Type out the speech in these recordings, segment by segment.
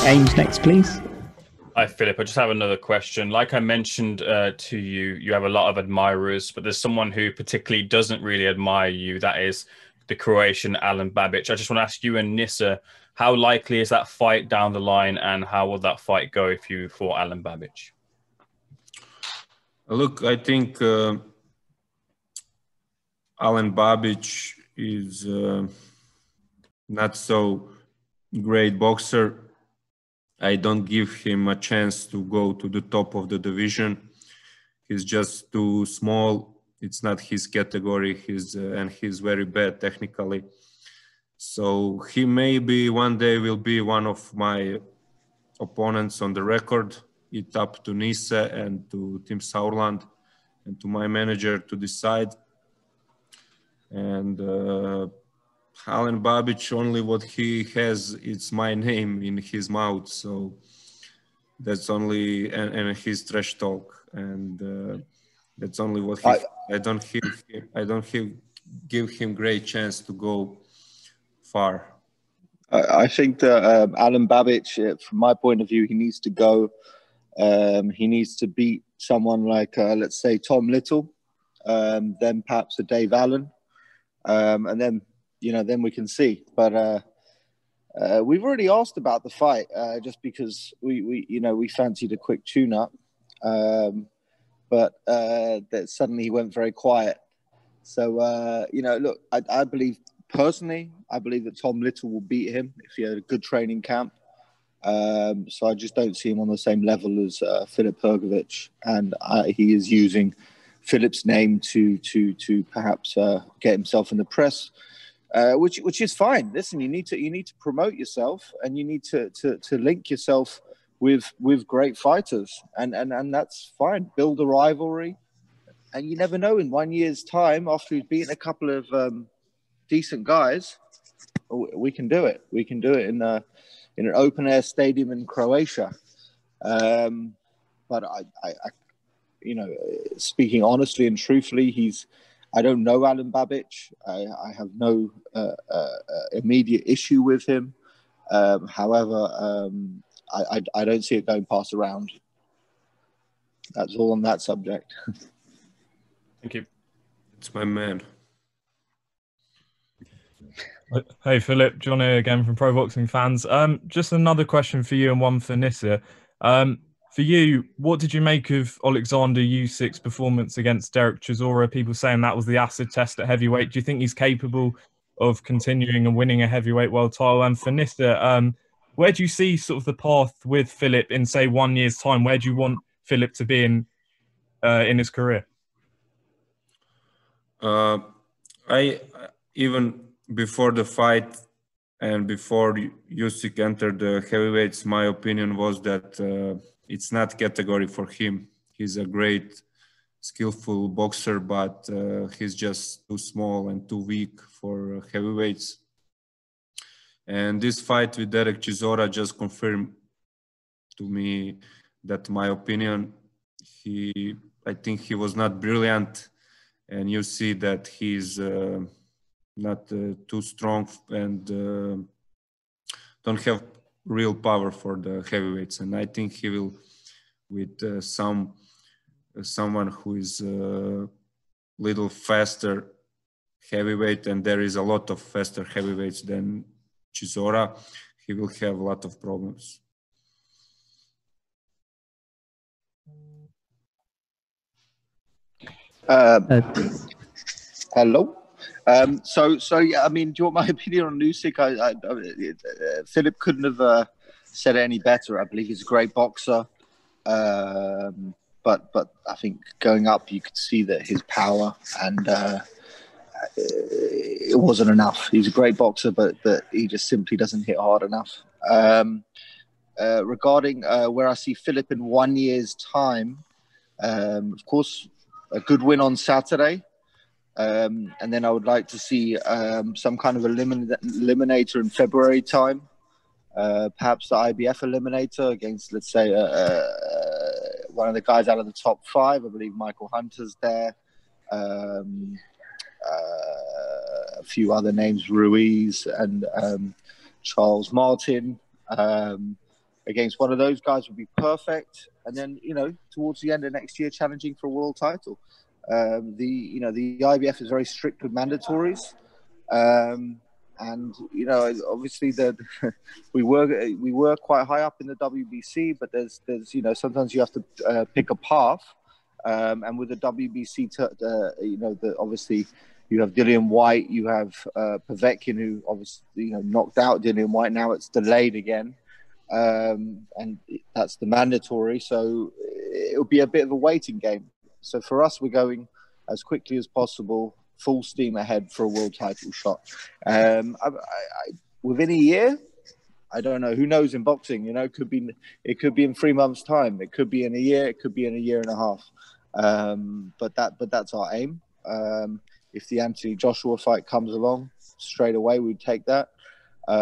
Ames next, please. Hi, Philip. I just have another question. Like I mentioned to you, you have a lot of admirers, but there's someone who particularly doesn't really admire you. That is the Croatian Alen Babic. I just want to ask you and Nissa, how likely is that fight down the line, and how will that fight go if you fought Alen Babic? Look, I think Alen Babic is not so great boxer. I don't give him a chance to go to the top of the division. He's just too small. It's not his category. And he's very bad technically. So he maybe one day will be one of my opponents on the record. It's up to Nisa and to Tim Sauerland and to my manager to decide. And Alen Babic, only what he has, it's my name in his mouth. So that's only, and his trash talk. And that's only what he, I don't give him great chance to go far. I think that Alen Babic, from my point of view, he needs to go. He needs to beat someone like, let's say, Tom Little, then perhaps a Dave Allen, and then, then we can see. But we've already asked about the fight, just because we fancied a quick tune-up, but that suddenly he went very quiet. So look, I believe personally, I believe that Tom Little will beat him if he had a good training camp. So I just don't see him on the same level as Filip Hrgovic, and he is using Filip's name to perhaps get himself in the press, which is fine. Listen, you need to promote yourself, and you need to link yourself with great fighters, and that's fine. Build a rivalry, and you never know, in 1 year's time, after he's beaten a couple of decent guys, we can do it. We can do it in an open air stadium in Croatia. But I speaking honestly and truthfully, I don't know Alen Babic. I have no immediate issue with him. However, I don't see it going past a round. That's all on that subject. Thank you. It's my man. Hey Philip, John here again from Pro Boxing Fans. Just another question for you and one for Nissa. For you, what did you make of Alexander Usyk's performance against Derek Chisora? People saying that was the acid test at heavyweight. Do you think he's capable of continuing and winning a heavyweight world title? And for Nissa, where do you see sort of the path with Filip in, say, 1 year's time? Where do you want Filip to be in his career? I even before the fight and before Usyk entered the heavyweights, my opinion was that it's not category for him. He's a great, skillful boxer, but he's just too small and too weak for heavyweights. And this fight with Derek Chisora just confirmed to me that my opinion, I think he was not brilliant, and you see that he's not too strong and don't have real power for the heavyweights. And I think he will, with someone who is little faster heavyweight, and there is a lot of faster heavyweights than Chisora, he will have a lot of problems. Hello. So yeah, I mean, do you want my opinion on Usyk? Filip couldn't have said it any better. I believe he's a great boxer, but I think going up, you could see that his power and it wasn't enough. He's a great boxer, but he just simply doesn't hit hard enough. Regarding where I see Filip in 1 year's time, of course, a good win on Saturday. And then I would like to see some kind of eliminator in February time. Perhaps the IBF eliminator against, let's say, one of the guys out of the top 5. I believe Michael Hunter's there. A few other names, Ruiz and Charles Martin. against one of those guys would be perfect. And then, you know, towards the end of next year, challenging for a world title. The IBF is very strict with mandatories. And you know, obviously we were quite high up in the WBC, but there's you know, sometimes you have to pick a path. And with the WBC, you know, obviously you have Dillian White, you have Povetkin, who obviously, you know, knocked out Dillian White. Now it's delayed again, and that's the mandatory. So it'll be a bit of a waiting game. So for us, we're going as quickly as possible, full steam ahead for a world title shot. Within a year, I don't know. Who knows in boxing? You know, it could be in 3 months' time. It could be in a year. It could be in a year and a half. But that's our aim. If the Anthony Joshua fight comes along straight away, we'd take that. We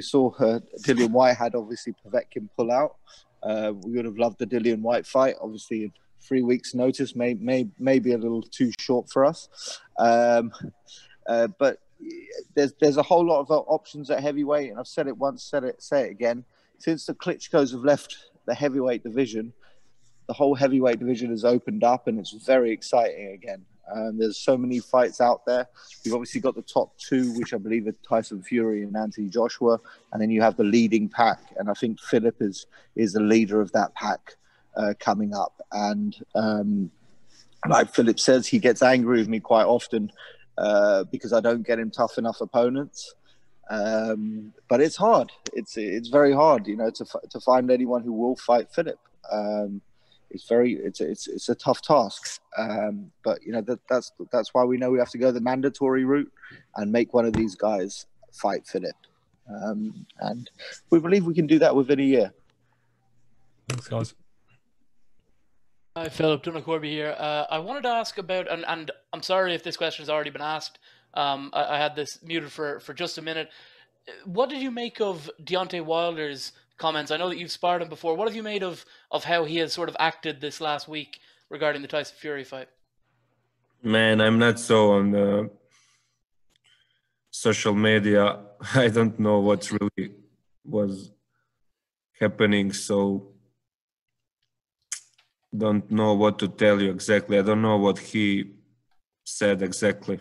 saw Dillian White had obviously Povetkin pull out. We would have loved the Dillian White fight. Obviously, 3 weeks' notice may be a little too short for us. But there's a whole lot of options at heavyweight, and I've said it once, say it again. Since the Klitschko's have left the heavyweight division, the whole heavyweight division has opened up, and it's very exciting again. There's so many fights out there. You've obviously got the top two, which I believe are Tyson Fury and Anthony Joshua, and then you have the leading pack, and I think Filip is the leader of that pack coming up. And like Filip says, he gets angry with me quite often because I don't get him tough enough opponents. But it's hard. It's very hard, you know, to find anyone who will fight Filip. It's a tough task, but you know that's why we know we have to go the mandatory route and make one of these guys fight Filip, and we believe we can do that within a year. Thanks, guys. Hi, Filip. Donald Corby here. I wanted to ask about, and I'm sorry if this question has already been asked. I had this muted for just a minute. What did you make of Deontay Wilder's comments? I know that you've sparred him before. What have you made of how he has sort of acted this last week regarding the Tyson Fury fight? Man, I'm not so on the social media. I don't know what really was happening, so don't know what to tell you exactly. I don't know what he said exactly.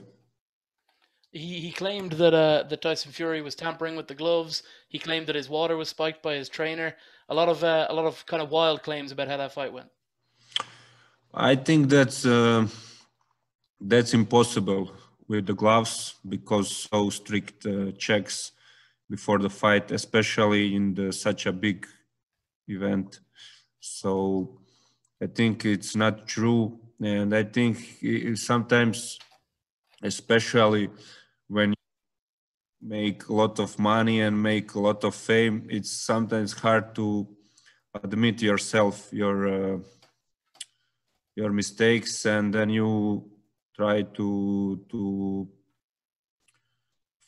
He claimed that Tyson Fury was tampering with the gloves. He claimed that his water was spiked by his trainer. A lot of kind of wild claims about how that fight went. I think that's impossible with the gloves because so strict checks before the fight, especially in such a big event. So I think it's not true, and I think sometimes, especially when you make a lot of money and make a lot of fame, it's sometimes hard to admit yourself your mistakes, and then you try to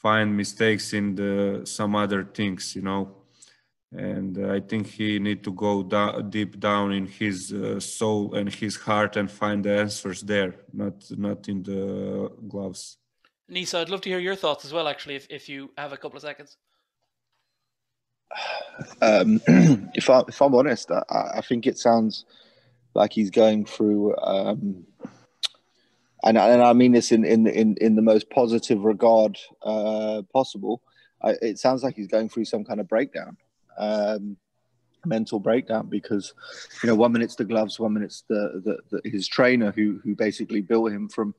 find mistakes in some other things, you know. And I think he need to go deep down in his soul and his heart and find the answers there, not in the gloves. Nisa, I'd love to hear your thoughts as well, actually, if you have a couple of seconds. If I'm honest, I think it sounds like he's going through, and I mean this in the most positive regard possible. It sounds like he's going through some kind of breakdown, mental breakdown, because you know, 1 minute's the gloves, 1 minute's his trainer who basically built him from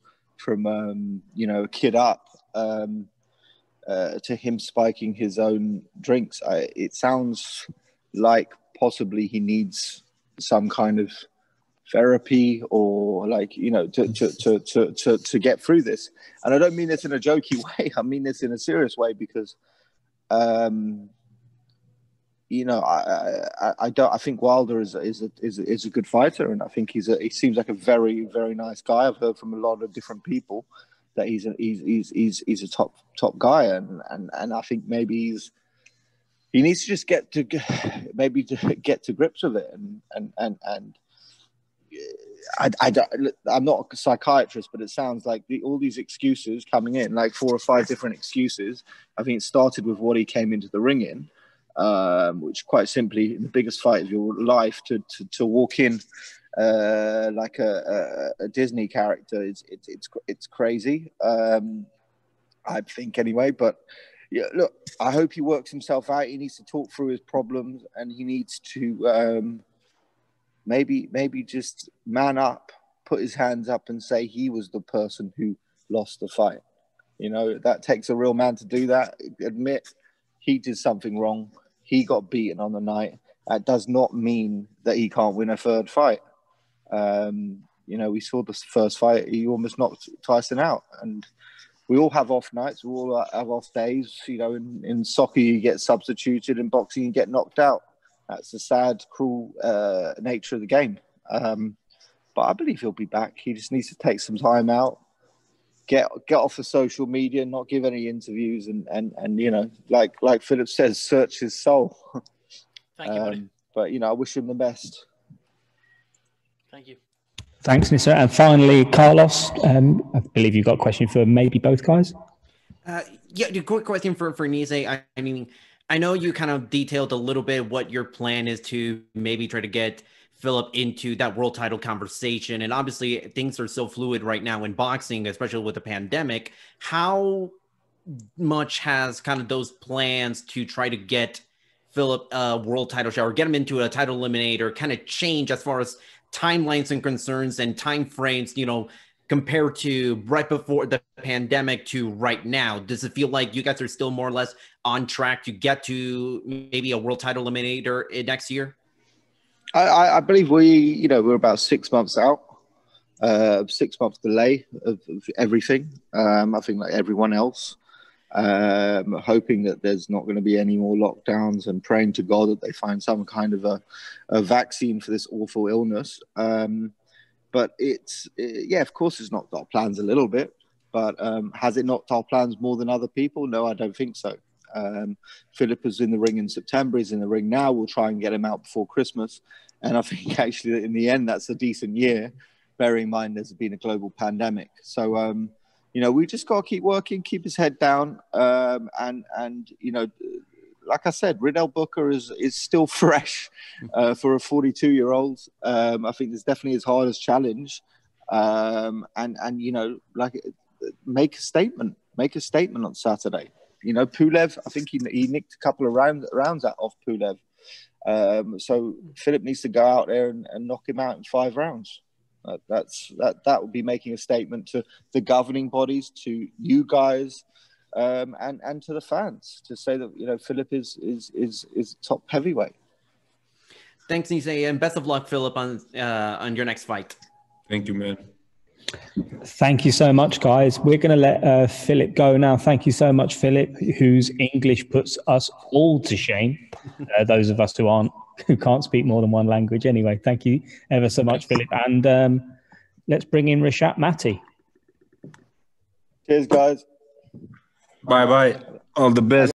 you know, a kid up to him spiking his own drinks. It sounds like possibly he needs some kind of therapy, or like, you know, to get through this. And I don't mean this in a jokey way. I mean this in a serious way, because you know, I think Wilder is a good fighter, and I think he seems like a very, very nice guy. I've heard from a lot of different people that he's a top guy, and I think maybe he needs to just get to grips with it, and I'm not a psychiatrist, but it sounds like all these excuses coming in, like 4 or 5 different excuses. I think it started with what he came into the ring in. which quite simply, in the biggest fight of your life, to walk in like a Disney character, it's crazy. I think anyway, but yeah, look, I hope he works himself out. He needs to talk through his problems, and he needs to maybe just man up, put his hands up, and say he was the person who lost the fight. You know, that takes a real man to do that. Admit he did something wrong. He got beaten on the night. That does not mean that he can't win a third fight. You know, we saw the first fight, he almost knocked Tyson out. And we all have off nights. We all have off days. You know, in soccer, you get substituted. In boxing, you get knocked out. That's the sad, cruel nature of the game. But I believe he'll be back. He just needs to take some time out, get off of social media, not give any interviews, and you know, like Filip says, search his soul. Thank you, buddy. But you know, I wish him the best. Thank you. Thanks, Nissa. And finally, Carlos, I believe you've got a question for maybe both guys. Yeah, a quick question for Nisse. I mean, I know you kind of detailed a little bit what your plan is to maybe try to get Filip into that world title conversation. And obviously things are so fluid right now in boxing, especially with the pandemic. How much has kind of those plans to try to get Filip a world title shot or get him into a title eliminator kind of change as far as timelines and concerns and time frames, you know, compared to right before the pandemic to right now? Does it feel like you guys are still more or less on track to get to maybe a world title eliminator next year? I believe we're about 6 months out, 6 months delay of everything. I think like everyone else, hoping that there's not going to be any more lockdowns and praying to God that they find some kind of a vaccine for this awful illness. But yeah, of course it's knocked our plans a little bit, but has it knocked our plans more than other people? No, I don't think so. Filip is in the ring in September. He's in the ring now. We'll try and get him out before Christmas. And I think actually in the end, that's a decent year, bearing in mind there's been a global pandemic. So, you know, we just got to keep working, keep his head down. And you know, like I said, Riddell Booker is still fresh for a 42-year-old. I think it's definitely his hardest challenge. And you know, like, make a statement on Saturday. You know, Pulev, I think he nicked a couple of rounds out off Pulev. So Filip needs to go out there and knock him out in 5 rounds. That would be making a statement to the governing bodies, to you guys, and to the fans, to say that, you know, Filip is top heavyweight. Thanks, Nisse, and best of luck, Filip, on your next fight. Thank you, man. Thank you so much, guys. We're going to let Filip go now. Thank you so much, Filip, whose English puts us all to shame. Those of us who can't speak more than one language. Anyway, thank you ever so much, Filip. And let's bring in Rishat Mati. Cheers, guys. Bye-bye. All the best.